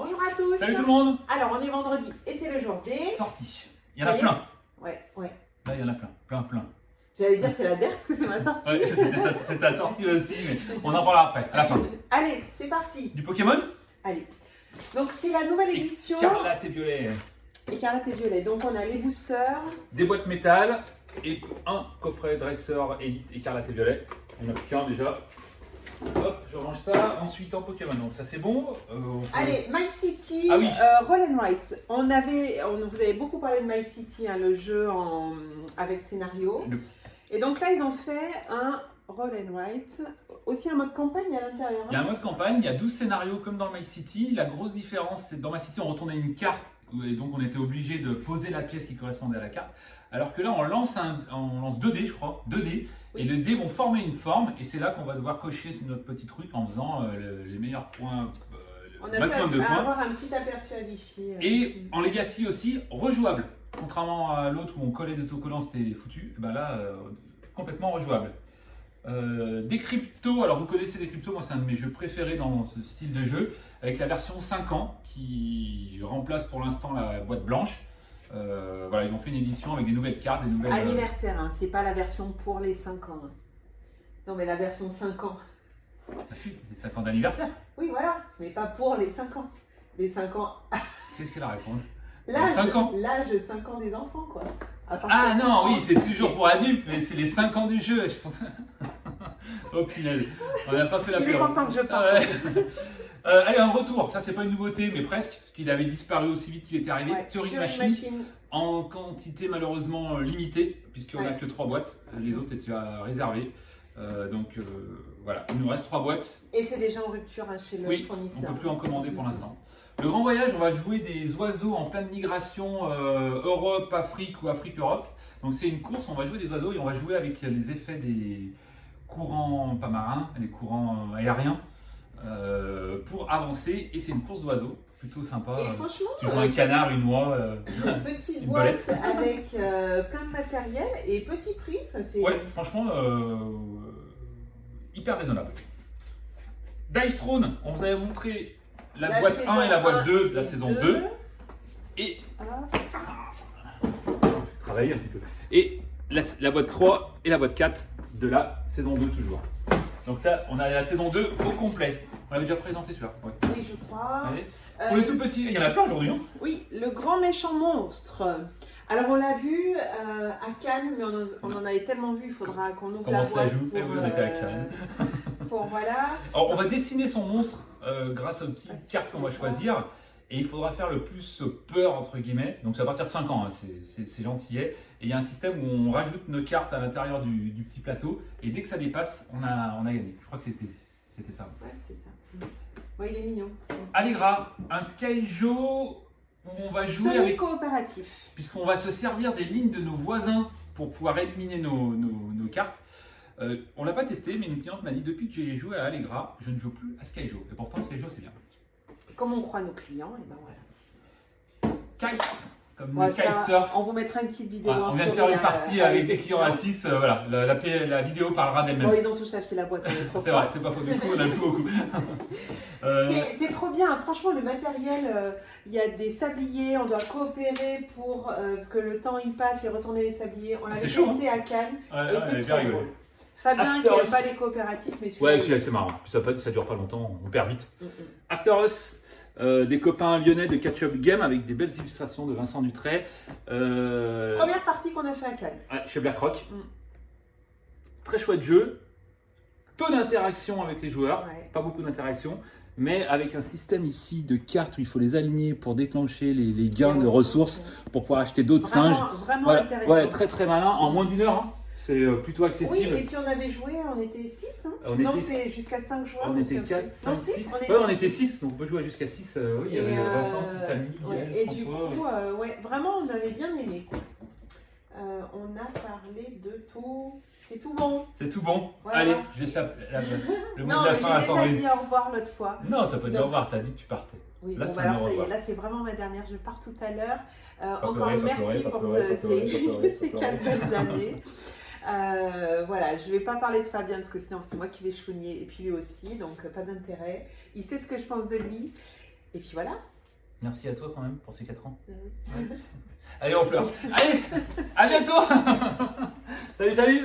Bonjour à tous. Salut tout le monde. Alors, on est vendredi et c'est le jour des Sortie. Il y en a plein. Ouais. Là, il y en a plein. J'allais dire c'est la der parce que c'est ma sortie. Ouais, c'est ta sortie aussi, mais on en parlera après, à la fin. Allez, c'est parti. Du Pokémon Allez. Donc, c'est la nouvelle édition. Écarlate et violet. Écarlate et violet. Donc, on a les boosters. Des boîtes métal et un coffret dresseur Elite écarlate et violet. Il n'y en a plus qu'un déjà. Hop, je range ça. Ensuite en Pokémon, donc ça c'est bon. Allez, My City, Ah oui. Roll and Write. Vous avez beaucoup parlé de My City, hein, le jeu avec scénario. Et donc là, ils ont fait un Roll and Write, aussi un mode campagne à l'intérieur. Il y a un mode campagne, il y a 12 scénarios comme dans My City. La grosse différence, c'est que dans My City, on retournait une carte et donc on était obligé de poser la pièce qui correspondait à la carte. Alors que là, on lance 2 dés, je crois, 2 dés, et les dés vont former une forme, et c'est là qu'on va devoir cocher notre petit truc en faisant les meilleurs points, On maximum de a pu points. avoir un petit aperçu à Vichy. Et en Legacy aussi, rejouable. Contrairement à l'autre où on collait des autocollants, c'était foutu, et ben là, complètement rejouable. Des cryptos, alors vous connaissez des cryptos, moi c'est un de mes jeux préférés dans ce style de jeu, avec la version 5 ans qui remplace pour l'instant la boîte blanche. Voilà, ils ont fait une édition avec des nouvelles cartes, des nouvelles. Anniversaire, hein, c'est pas la version pour les 5 ans. Hein. Non, mais la version 5 ans. Les 5 ans d'anniversaire. Oui, voilà, mais pas pour les 5 ans. Les 5 ans. Qu'est-ce qu'elle raconte? L'âge 5 ans. L'âge 5 ans des enfants, quoi. Ah non, oui, c'est toujours pour adultes, mais c'est les 5 ans du jeu. Je pense. Oh punaise, on n'a pas fait la Il est période. content que je parle. Ah ouais. Allez, un retour, ça c'est pas une nouveauté, mais presque, parce qu'il avait disparu aussi vite qu'il était arrivé. Ouais, Turing Turing Machine, en quantité malheureusement limitée, puisqu'on n'a que 3 boîtes, les autres étaient réservés. Voilà, il nous reste 3 boîtes. Et c'est déjà en rupture hein, chez le Oui, on fournisseur. ne peut plus en commander pour l'instant. Le grand voyage, on va jouer des oiseaux en pleine migration Europe, Afrique ou Afrique-Europe. Donc c'est une course, on va jouer des oiseaux et on va jouer avec les effets des courants, pas marins, les courants aériens pour avancer. Et c'est une course d'oiseaux, plutôt sympa. Et franchement, Tu vois un canard, une oie, une petite une boîte belette. avec plein de matériel et petit prix. Enfin, Ouais, franchement, hyper raisonnable. Dice Throne, on vous avait montré la boîte 1 et la boîte 2 de la saison 2. Et travailler un petit peu. Et la boîte 3 et la boîte 4 de la saison 2 toujours. Donc ça, on a la saison 2 au complet. On l'avait déjà présenté celui-là. Ouais. Oui, je crois. Allez. Pour les tout petits, il y en a plein aujourd'hui. Hein. Oui, le grand méchant monstre. Alors on l'a vu à Cannes, mais on en avait tellement vu, il faudra qu'on ouvre la Comment ça boîte joue? pour, On était à Cannes. pour voilà. Alors on va dessiner son monstre grâce aux petites cartes qu'on va choisir. Et il faudra faire le plus peur, entre guillemets. Donc, c'est à partir de 5 ans, hein, c'est gentillet. Et il y a un système où on rajoute nos cartes à l'intérieur du petit plateau. Et dès que ça dépasse, on a gagné. Je crois que c'était ça. Ouais, c'était ça. Ouais, il est mignon. Allegra, un Skyjo où on va jouer avec. Semi-coopératif. Puisqu'on va se servir des lignes de nos voisins pour pouvoir éliminer nos cartes. On l'a pas testé, mais une cliente m'a dit depuis que j'ai joué à Allegra, je ne joue plus à Skyjo. Et pourtant, Skyjo, c'est bien. Comme on croit nos clients, et ben voilà. Kite, comme Ouais, le kitesurf. on vous mettra une petite vidéo. Ouais, en on vient de story, faire une partie avec des clients à 6, voilà, la vidéo parlera d'elle-même. Bon, ils ont tous acheté la boîte, on est trop C'est vrai, c'est pas faux, du coup on a plus beaucoup. C'est trop bien, franchement le matériel, il y a des sabliers, on doit coopérer pour, parce que le temps il passe et retourner les sabliers. On l'avait C'est chaud, testé à Cannes Ouais, et ouais, c'est bien très rigolo. drôle. Fabien After qui Us. n'aime pas les coopératifs, mais celui-là. Ouais, celui-là c'est marrant, puis ça dure pas longtemps, on perd vite. Mm, mm. After Us, des copains lyonnais de Catch Up Game avec des belles illustrations de Vincent Dutray. Première partie qu'on a fait à Cannes. Ouais, chez Black Rock. Mm. Très chouette jeu, peu d'interaction avec les joueurs, Ouais. pas beaucoup d'interaction. Mais avec un système ici de cartes où il faut les aligner pour déclencher les gains de ressources pour pouvoir acheter d'autres singes. Vraiment Voilà. intéressant. Ouais, très très malin, en moins d'1 heure. Hein. C'est plutôt Oui, accessible. et puis on avait joué, on était 6. Hein. On Non, était- c'est jusqu'à 5 joueurs. On je était me souviens 4, plus. Non, 5, six, 6. on Ouais, on était était 6, donc on peut jouer jusqu'à 6. Oui, il y avait Et, Vincent, Tiffany, Miguel, et du François. coup, ouais, vraiment, on avait bien aimé. Quoi. On a parlé de tout. C'est tout bon. C'est tout bon. Voilà. Allez, je laisse le mot Non, de la mais fin à j'ai déjà Sandrine. dit au revoir l'autre fois. Non, t'as pas dit Non. au revoir, t'as dit que tu partais. Oui, Là, bon, c'est bah un alors au ça y est, revoir. là c'est vraiment ma dernière, je pars tout à l'heure. Encore pleurer, pas merci pleurer, pas pour pleurer, pas pleurer, pas pleurer, ces pas 4 pleurer. belles années. Voilà, je vais pas parler de Fabien parce que sinon c'est moi qui vais chouiner et puis lui aussi, donc pas d'intérêt. Il sait ce que je pense de lui. Et puis voilà. Merci à toi quand même pour ces 4 ans. Mhm. Ouais. Allez, on pleure. Allez, à bientôt. Salut, salut.